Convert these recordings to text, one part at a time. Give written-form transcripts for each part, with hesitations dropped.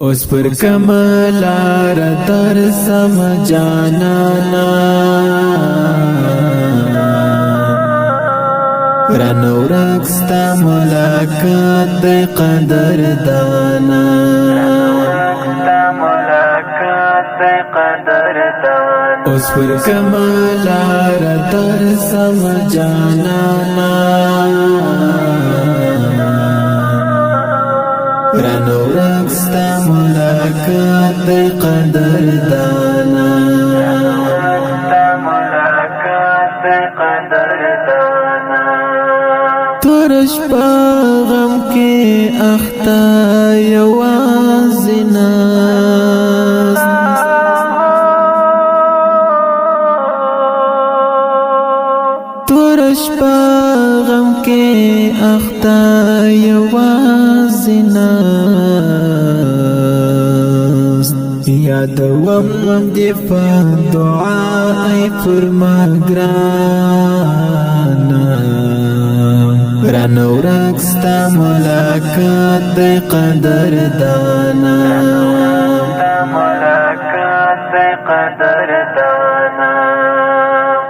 اوس پر کملار در سم جانانا رانو رکستا ملاقات دی قدر دانا اوس پر کملار در سم جانانا رانو رکستا ملاقات دی قدر دانا تورش پا غم کی اختا یوازی ناست تورش پا غم کی اختا یوازی ناست یادوم دی پا دعای فرما گرانا رانو رکستا ملاقات دی قدر دانا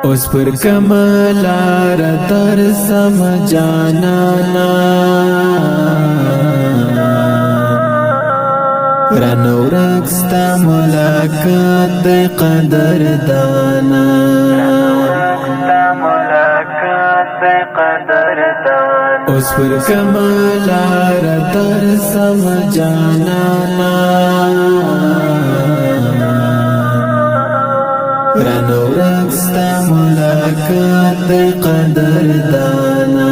اوس پر کملار در سم جانانا رانو رکستا ملاقات دی قدر دانا اوس پر کملار در سم جانانا رانو رکستا ملاقات دی قدر دانا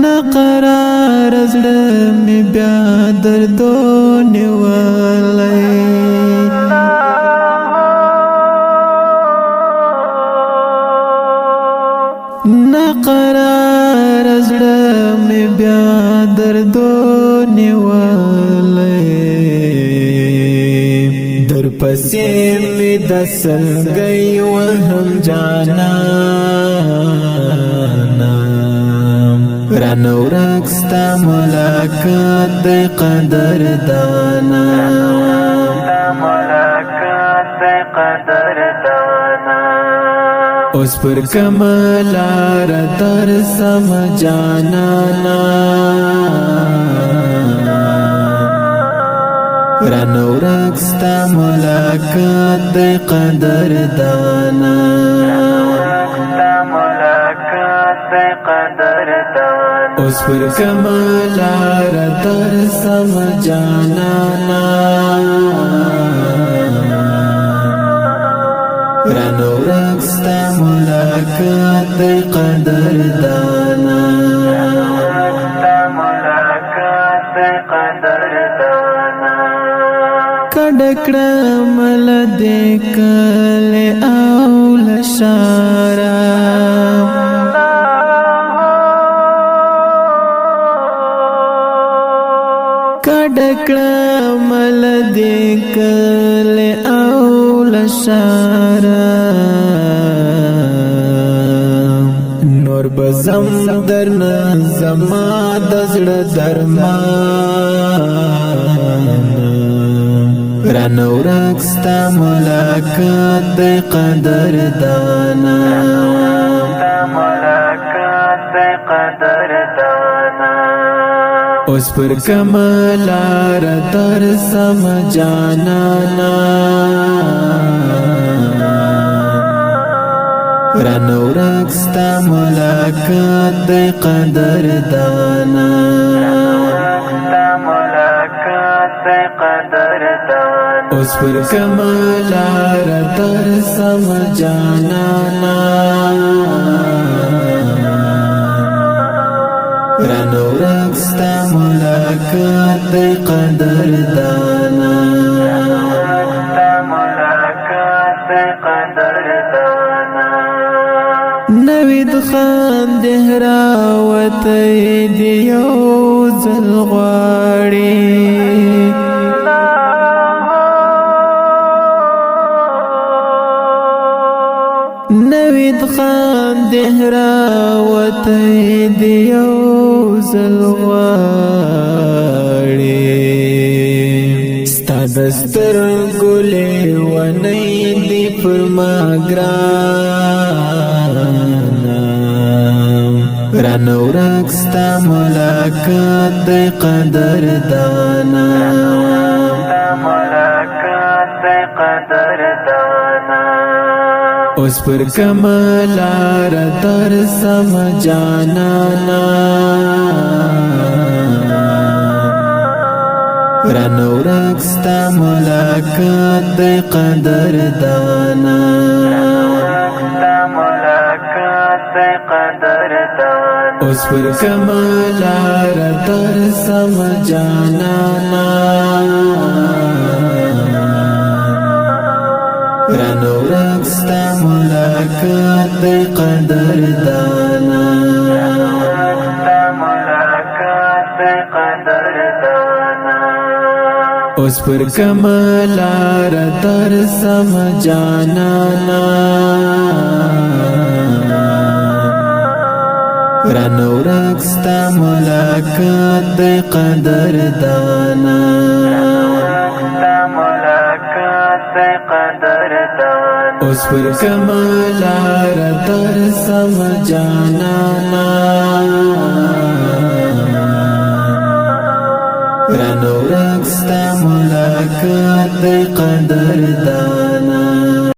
نقرار زړه می بیا دردونه ولای نقرار زړه می بیا دردونه ولای در پسې می دسل گئی وهم جانا رانو رکستا ملاقات دی قدر دانا اوس پر کملار در سم جانانا رانو رکستا ملاقات دی قدر دانا اوس پر کملار در سم جانانا رانو رکستا ملاقات دی قدر دانا کډکړه مل دې کله او لشارا کډکړه مل دې کله او لشارا نور بزم درنا زما د زړه درمان رانو رکستا ملاقات دی قدر دانا اوس پر کملار در سم جانانا رانو رکستا ملاقات دی قدر دانا اوس پر کملار در سم جانانا رانو رکستا ملاقات دی قدر دانا نوید خان دهراوتی دیو زل غواړي نوید خان دهراوتی ته دیو زلغاړي ستا دستر ګلې ونی دی پر ما ګرانا رانو رکستا ملاقات دی قدر دانا اوس پر کملار در سم جانانا رانو رکستا ملاقات دی قدر دانا اوس پر کملار در سم جانانا رانو رکستا ملاقات دی قدر دانا اوس پر کملار در سم جانانا رانو رکستا ملاقات دی قدر دانا اوس پر کملار در سم جانانا